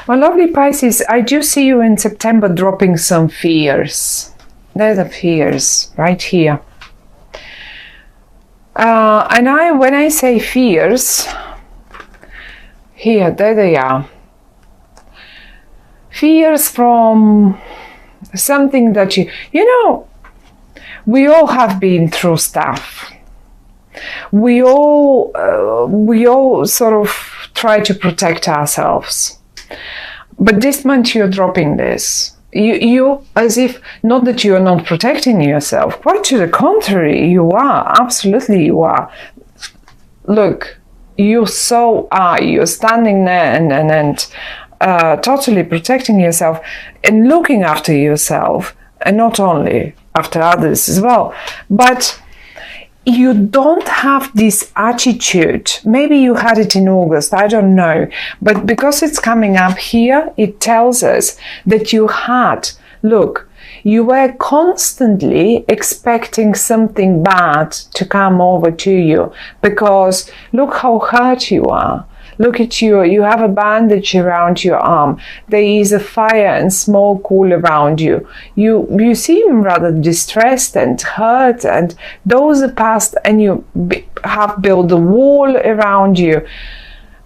My lovely Pisces, I do see you in September dropping some fears. There's the fears right here. And when I say fears, here, there they are. Fears from something that you know, we all have been through stuff. We all sort of try to protect ourselves. But this month you're dropping this. You as if, not that you are not protecting yourself, quite to the contrary, you are, absolutely you are. Look, you so are, you're standing there and totally protecting yourself and looking after yourself, and not only after others as well, but you don't have this attitude. Maybe you had it in August, I don't know. But because it's coming up here, it tells us that you were constantly expecting something bad to come over to you, because look how hurt you are. Look at you, you have a bandage around your arm. There is a fire and smoke all around you. You seem rather distressed and hurt, and those are past, and you have built a wall around you.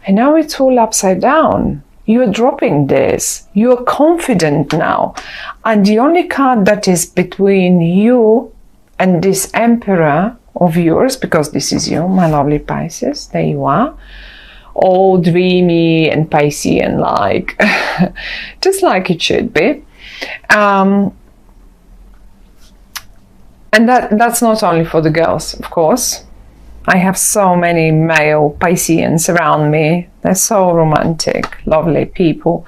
And now it's all upside down. You're dropping this. You're confident now. And the only card that is between you and this Emperor of yours, because this is you, my lovely Pisces, there you are, all dreamy and Piscean like, just like it should be. And that's not only for the girls, of course. I have so many male Pisceans around me. They're so romantic, lovely people.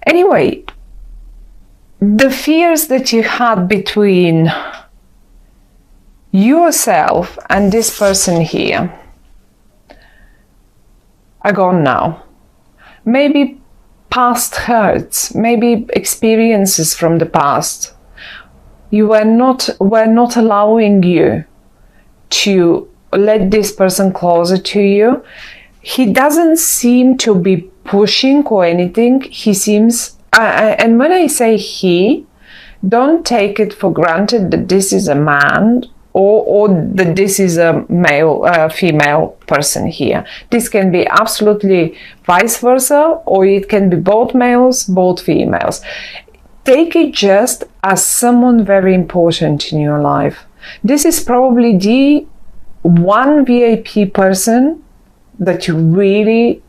Anyway, the fears that you had between yourself and this person here are gone now. Maybe past hurts, maybe experiences from the past. You were not allowing you to let this person closer to you. He doesn't seem to be pushing or anything. He seems, and when I say he, don't take it for granted that this is a man or that this is a female person here. This can be absolutely vice versa, or it can be both males, both females. Take it just as someone very important in your life. This is probably the one VIP person that you really,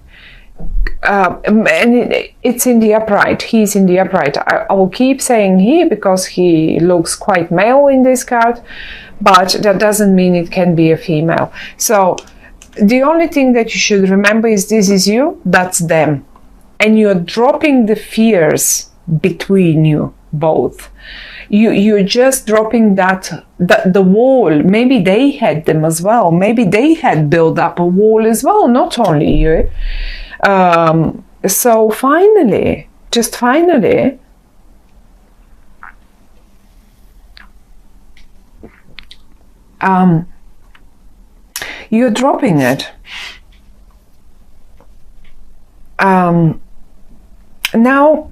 and it's in the upright. He's in the upright. I will keep saying he because he looks quite male in this card, but that doesn't mean it can be a female. So the only thing that you should remember is this is you, that's them. And you're dropping the fears between you both. You're just dropping the wall. Maybe they had them as well. Maybe they had built up a wall as well, not only you. So finally, just finally, you're dropping it. Now,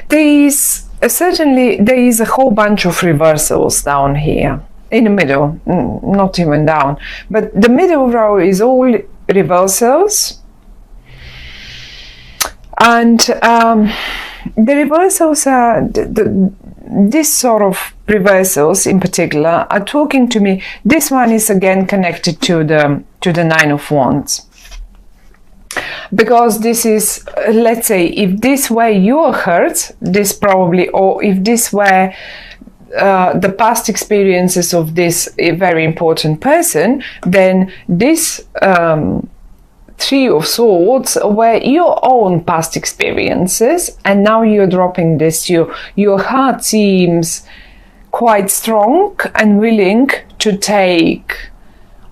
there is a whole bunch of reversals down here in the middle, not even down, but the middle row is all reversals, and the reversals are this sort of reversals in particular are talking to me. This one is again connected to the Nine of Wands, because this is, let's say, if this were your hurt, this probably, or if this were the past experiences of this very important person, then this Three of Swords were your own past experiences, and now you're dropping this. Your heart seems quite strong and willing to take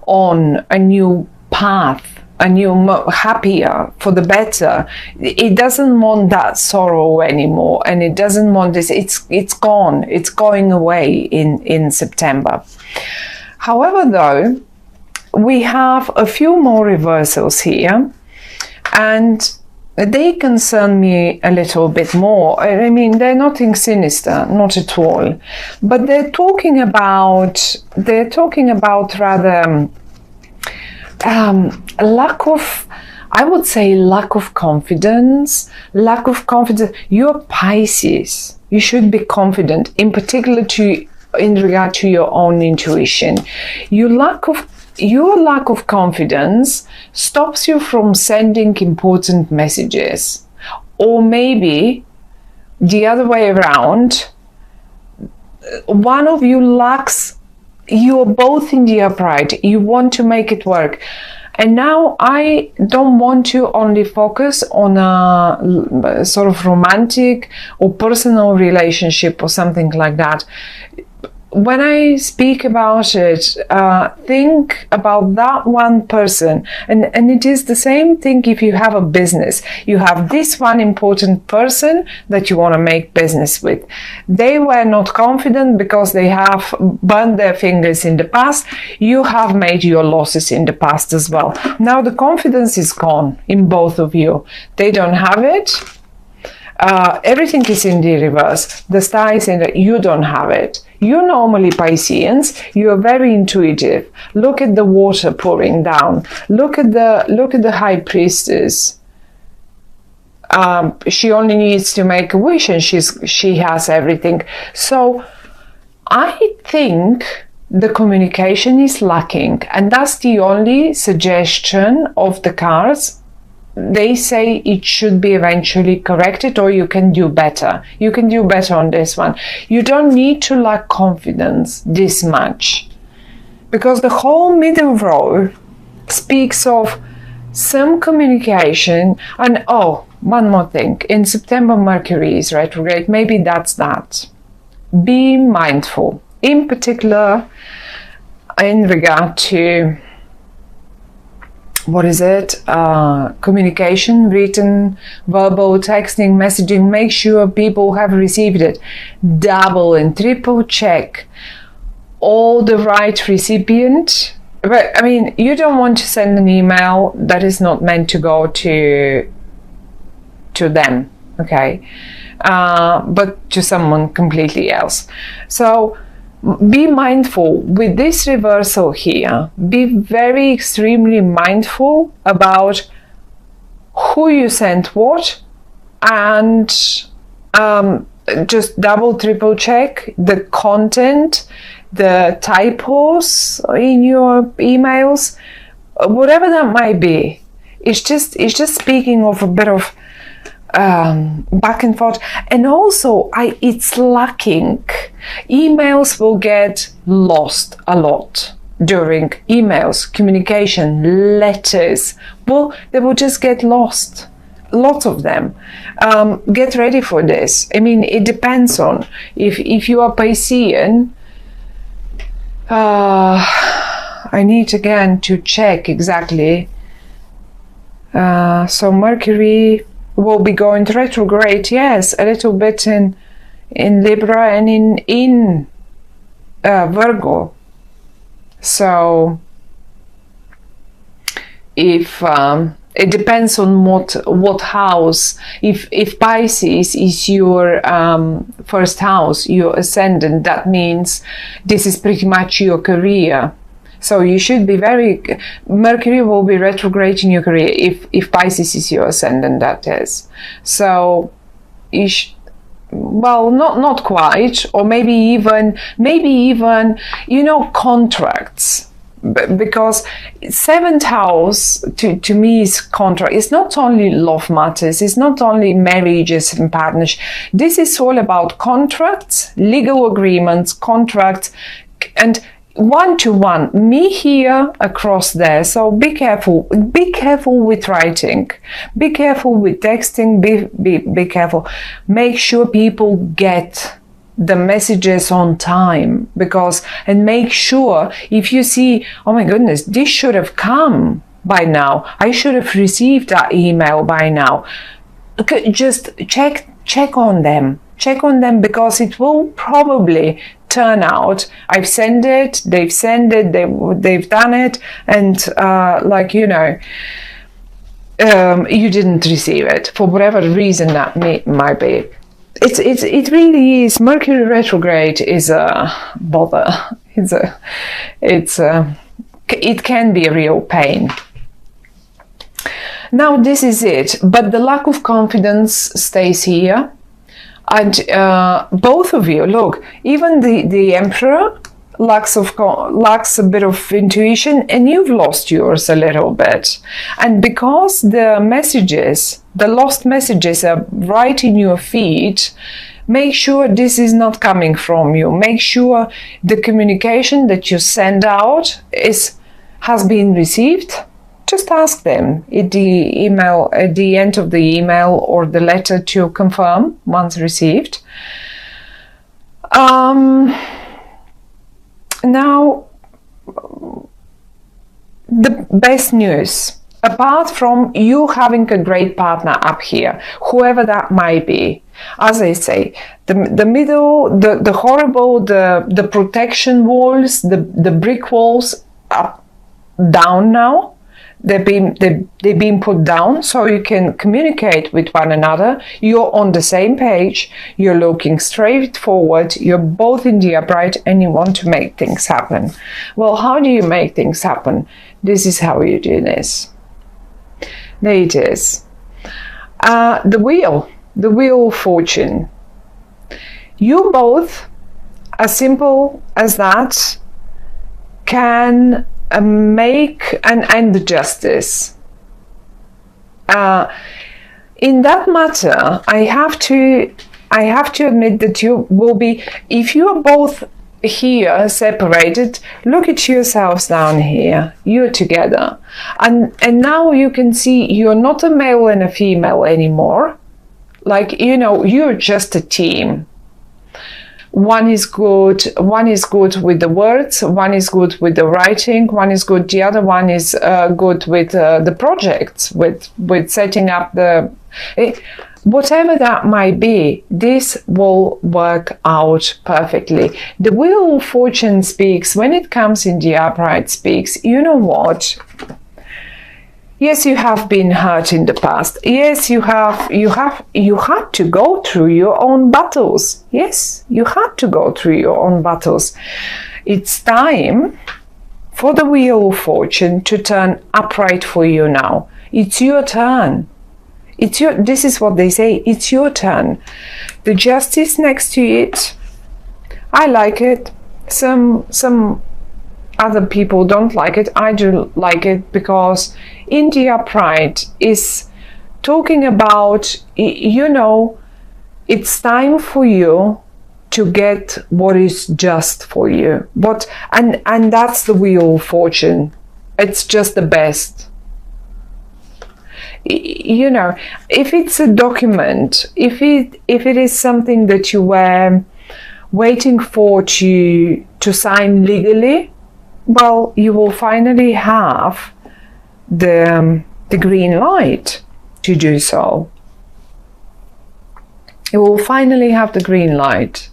on a new path, a new, happier, for the better. It doesn't want that sorrow anymore, and it doesn't want this. It's gone. It's going away in September. However, though, we have a few more reversals here, and they concern me a little bit more. I mean, they're nothing sinister, not at all. But they're talking about rather lack of, I would say, lack of confidence. You're Pisces. You should be confident, in particular in regard to your own intuition. Your lack of confidence stops you from sending important messages. Or maybe the other way around, one of you lacks, you're both in the upright, you want to make it work. And now I don't want to only focus on a sort of romantic or personal relationship or something like that. When I speak about it, think about that one person. And it is the same thing if you have a business. You have this one important person that you want to make business with. They were not confident because they have burned their fingers in the past. You have made your losses in the past as well. Now the confidence is gone in both of you. They don't have it. Everything is in the reverse. The star is in the, you don't have it. You're normally Pisceans. You're very intuitive. Look at the water pouring down. Look at the high priestess. She only needs to make a wish and she has everything. So I think the communication is lacking, and that's the only suggestion of the cards. They say it should be eventually corrected, or you can do better. You can do better on this one. You don't need to lack confidence this much, because the whole middle row speaks of some communication. And oh, one more thing. In September, Mercury is retrograde. Maybe that's that. Be mindful, in particular in regard to communication, written, verbal, texting, messaging. Make sure people have received it. Double and triple check all the right recipient. But I mean, you don't want to send an email that is not meant to go to them, okay? But to someone completely else. So be mindful with this reversal here. Be very extremely mindful about who you sent what, and just double triple check the content, the typos in your emails, whatever that might be. It's just speaking of a bit of back and forth. And also it's lacking. Emails will get lost a lot during emails, communication, letters. Well, they will just get lost. Lots of them. Get ready for this. I mean, it depends on if you are Piscean. I need again to check exactly. So Mercury will be going retrograde, yes, a little bit in Libra and in Virgo. So if it depends on what house. If Pisces is your first house, your ascendant, that means this is pretty much your career. So you should be Mercury will be retrograde in your career if Pisces is your ascendant, that is. So well, not quite, or maybe even, contracts. Because seventh house to me is contract. It's not only love matters, it's not only marriages and partnerships. This is all about contracts, legal agreements, contracts, and one-to-one, me here, across there. So be careful with writing, be careful with texting, be careful. Make sure people get the messages on time, and make sure if you see, oh my goodness, this should have come by now, I should have received that email by now. Okay, just check on them, because it will probably turn out I've sent it, they've sent it, they've done it, and you didn't receive it for whatever reason that might be. It really is. Mercury retrograde is a bother. It can be a real pain. Now this is it, but the lack of confidence stays here, and both of you, look, even the Emperor lacks a bit of intuition, and you've lost yours a little bit. And because the lost messages are right in your feed, make sure this is not coming from you. Make sure the communication that you send out has been received. Just ask them at the end of the email or the letter to confirm once received. Now, the best news, apart from you having a great partner up here, whoever that might be, as I say, the middle, the horrible, the protection walls, the brick walls are down now. They've been put down so you can communicate with one another. You're on the same page. You're looking straight forward. You're both in the upright and you want to make things happen. Well, how do you make things happen? This is how you do this. There it is. The wheel of fortune. You both, as simple as that, can make and end the justice. In that matter, I have to admit that you will be, if you are both here separated, look at yourselves down here. You're together, and now you can see you're not a male and a female anymore. Like, you're just a team. One is good with the words, one is good with the writing, one is good, the other one is good with the projects, with setting up whatever that might be. This will work out perfectly. The Wheel of Fortune speaks, when it comes in the upright, speaks, you know what? Yes, you have been hurt in the past. Yes, you had to go through your own battles. Yes, you had to go through your own battles. It's time for the Wheel of Fortune to turn upright for you now. It's your turn. This is what they say. It's your turn. The Justice next to it, I like it. Some other people don't like it. I do like it because in the upright is talking about, it's time for you to get what is just for you. And that's the Wheel of Fortune. It's just the best. If it's a document, if it is something that you were waiting for to sign legally, well, you will finally have the green light to do so. You will finally have the green light,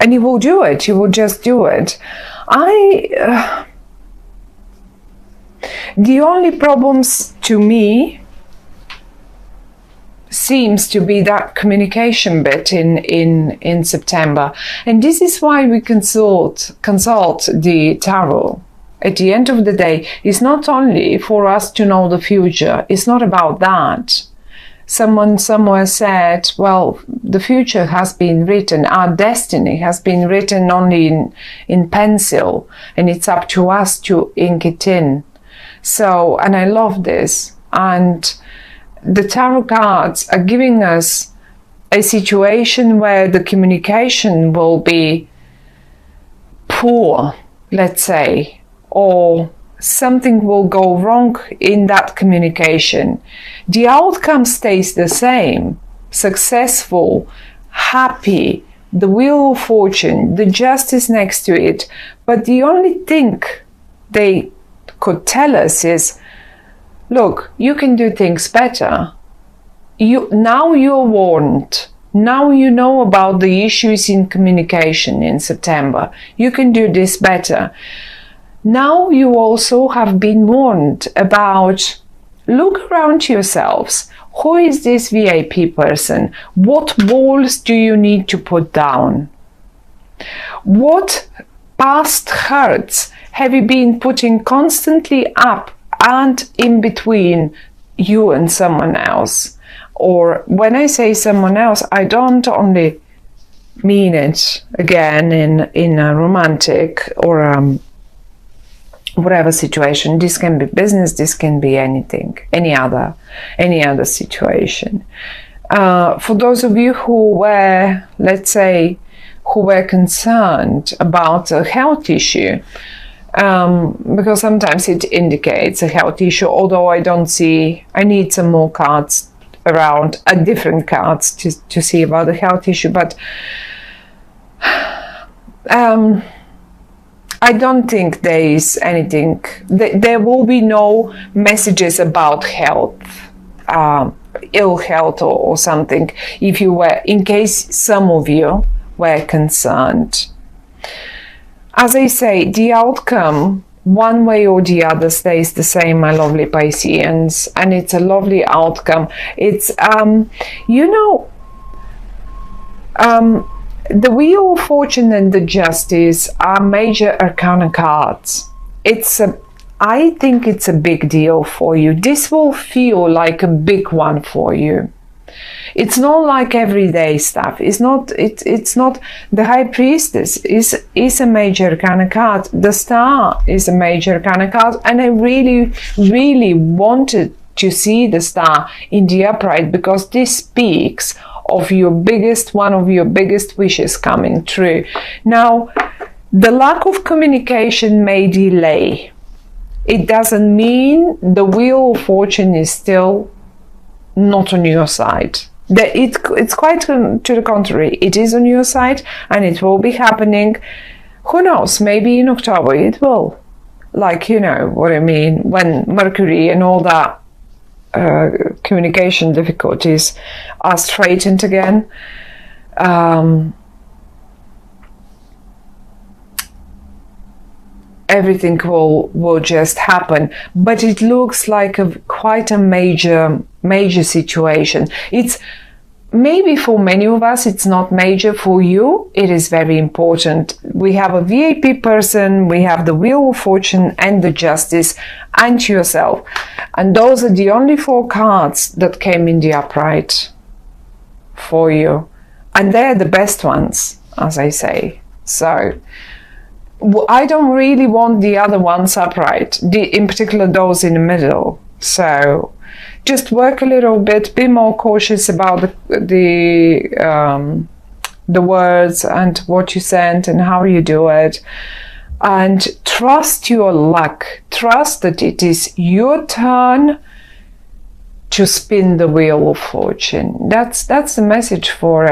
and you will do it. You will just do it. The only problems to me seems to be that communication bit in September, and this is why we consult the tarot. At the end of the day, it's not only for us to know the future. It's not about that. Someone somewhere said, well, the future has been written, our destiny has been written only in pencil, and it's up to us to ink it in. So, and I love this, and the tarot cards are giving us a situation where the communication will be poor, let's say, or something will go wrong in that communication. The outcome stays the same: successful, happy, the Wheel of Fortune, the Justice next to it. But the only thing they could tell us is, look, you can do things better. Now you're warned. Now you know about the issues in communication in September. You can do this better. Now you also have been warned about look around yourselves. Who is this VIP person? What walls do you need to put down? What past hurts have you been putting constantly up and in between you and someone else? Or when I say someone else, I don't only mean it again in a romantic or whatever situation. This can be business, this can be anything, any other situation. For those of you who were, let's say, who were concerned about a health issue, because sometimes it indicates a health issue, although I don't see, I need some more cards around, different cards to see about the health issue, but I don't think there is anything, there will be no messages about health, ill health or something, if you were, in case some of you were concerned. As I say, the outcome, one way or the other, stays the same, my lovely Pisceans, and it's a lovely outcome. It's, the Wheel of Fortune and the Justice are major arcana cards. I think it's a big deal for you. This will feel like a big one for you. It's not like everyday stuff. It's not the High Priestess is a major arcana card. The Star is a major arcana card, and I really, really wanted to see the Star in the upright because this speaks of one of your biggest wishes coming true. Now, the lack of communication may delay. It doesn't mean the Wheel of Fortune is still not on your side. It's quite to the contrary. It is on your side, and it will be happening. Who knows? Maybe in October it will. Like, you know what I mean, when Mercury and all that communication difficulties are straightened again. Everything will just happen, but it looks like quite a major situation. It's maybe for many of us it's not major. For you it is very important. We have a VIP person, we have the Wheel of Fortune and the Justice and yourself, and those are the only 4 cards that came in the upright for you, and they're the best ones, as I say. So I don't really want the other ones upright, in particular those in the middle. So just work a little bit, be more cautious about the words and what you send and how you do it, and trust your luck. Trust that it is your turn to spin the Wheel of Fortune. That's the message for